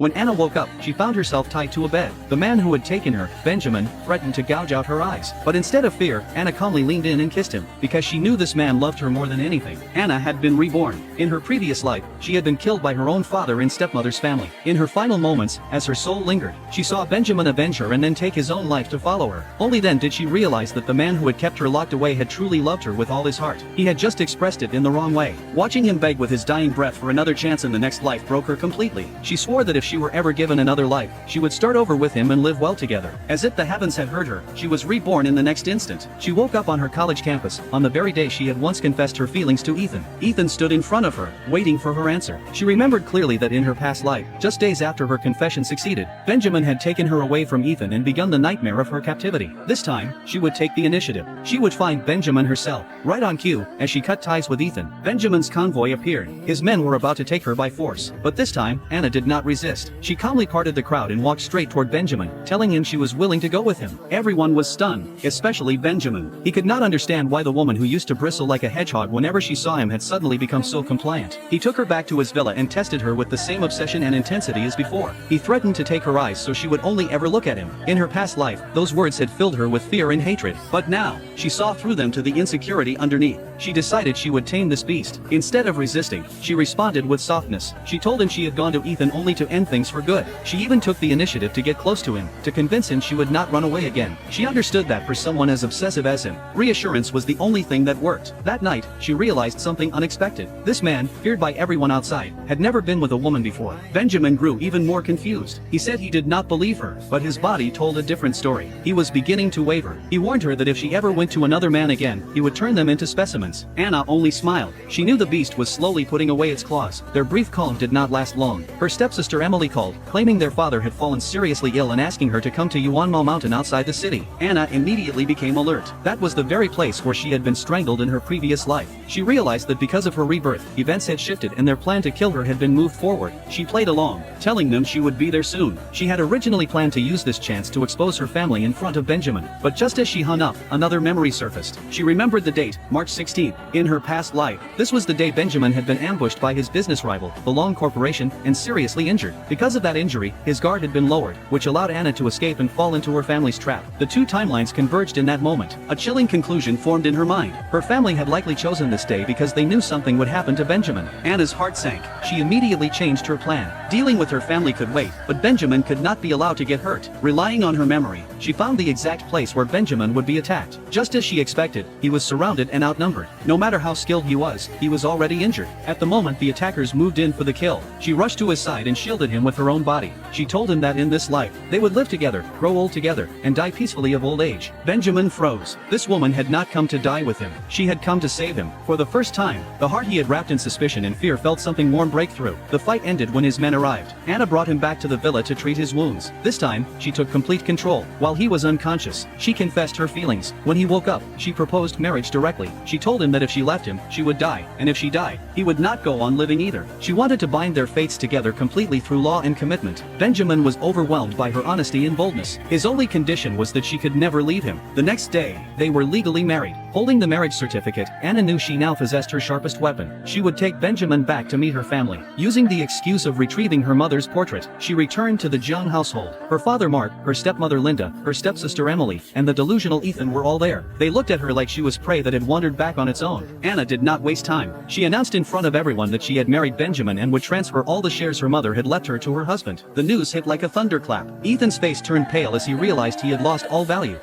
When Anna woke up, she found herself tied to a bed. The man who had taken her, Benjamin, threatened to gouge out her eyes. But instead of fear, Anna calmly leaned in and kissed him, because she knew this man loved her more than anything. Anna had been reborn. In her previous life, she had been killed by her own father and stepmother's family. In her final moments, as her soul lingered, she saw Benjamin avenge her and then take his own life to follow her. Only then did she realize that the man who had kept her locked away had truly loved her with all his heart. He had just expressed it in the wrong way. Watching him beg with his dying breath for another chance in the next life broke her completely. She swore that if she were ever given another life, she would start over with him and live well together. As if the heavens had heard her, she was reborn in the next instant. She woke up on her college campus, on the very day she had once confessed her feelings to Ethan. Ethan stood in front of her, waiting for her answer. She remembered clearly that in her past life, just days after her confession succeeded, Benjamin had taken her away from Ethan and begun the nightmare of her captivity. This time, she would take the initiative. She would find Benjamin herself. Right on cue, as she cut ties with Ethan, Benjamin's convoy appeared. His men were about to take her by force. But this time, Anna did not resist. She calmly parted the crowd and walked straight toward Benjamin, telling him she was willing to go with him. Everyone was stunned, especially Benjamin. He could not understand why the woman who used to bristle like a hedgehog whenever she saw him had suddenly become so compliant. He took her back to his villa and tested her with the same obsession and intensity as before. He threatened to take her eyes so she would only ever look at him. In her past life, those words had filled her with fear and hatred. But now, she saw through them to the insecurity underneath. She decided she would tame this beast. Instead of resisting, she responded with softness. She told him she had gone to Ethan only to end things for good. She even took the initiative to get close to him, to convince him she would not run away again. She understood that for someone as obsessive as him, reassurance was the only thing that worked. That night, she realized something unexpected. This man, feared by everyone outside, had never been with a woman before. Benjamin grew even more confused. He said he did not believe her, but his body told a different story. He was beginning to waver. He warned her that if she ever went to another man again, he would turn them into specimens. Anna only smiled. She knew the beast was slowly putting away its claws. Their brief calm did not last long. Her stepsister Emily called, claiming their father had fallen seriously ill and asking her to come to Yuanmao Mountain outside the city. Anna immediately became alert. That was the very place where she had been strangled in her previous life. She realized that because of her rebirth, events had shifted and their plan to kill her had been moved forward. She played along, telling them she would be there soon. She had originally planned to use this chance to expose her family in front of Benjamin. But just as she hung up, another memory surfaced. She remembered the date, March 16th. In her past life, this was the day Benjamin had been ambushed by his business rival, the Long Corporation, and seriously injured. Because of that injury, his guard had been lowered, which allowed Anna to escape and fall into her family's trap. The two timelines converged in that moment. A chilling conclusion formed in her mind. Her family had likely chosen this day because they knew something would happen to Benjamin. Anna's heart sank. She immediately changed her plan. Dealing with her family could wait, but Benjamin could not be allowed to get hurt. Relying on her memory, she found the exact place where Benjamin would be attacked. Just as she expected, he was surrounded and outnumbered. No matter how skilled he was already injured. At the moment the attackers moved in for the kill, she rushed to his side and shielded him with her own body. She told him that in this life, they would live together, grow old together, and die peacefully of old age. Benjamin froze. This woman had not come to die with him. She had come to save him. For the first time, the heart he had wrapped in suspicion and fear felt something warm break through. The fight ended when his men arrived. Anna brought him back to the villa to treat his wounds. This time, she took complete control. While he was unconscious, she confessed her feelings. When he woke up, she proposed marriage directly. She told him that if she left him, she would die, and if she died, he would not go on living either. She wanted to bind their fates together completely through law and commitment. Benjamin was overwhelmed by her honesty and boldness. His only condition was that she could never leave him. The next day, they were legally married. Holding the marriage certificate, Anna knew she now possessed her sharpest weapon. She would take Benjamin back to meet her family. Using the excuse of retrieving her mother's portrait, she returned to the Jiang household. Her father Mark, her stepmother Linda, her stepsister Emily, and the delusional Ethan were all there. They looked at her like she was prey that had wandered back on its own. Anna did not waste time. She announced in front of everyone that she had married Benjamin and would transfer all the shares her mother had left her to her husband. The news hit like a thunderclap. Ethan's face turned pale as he realized he had lost all value.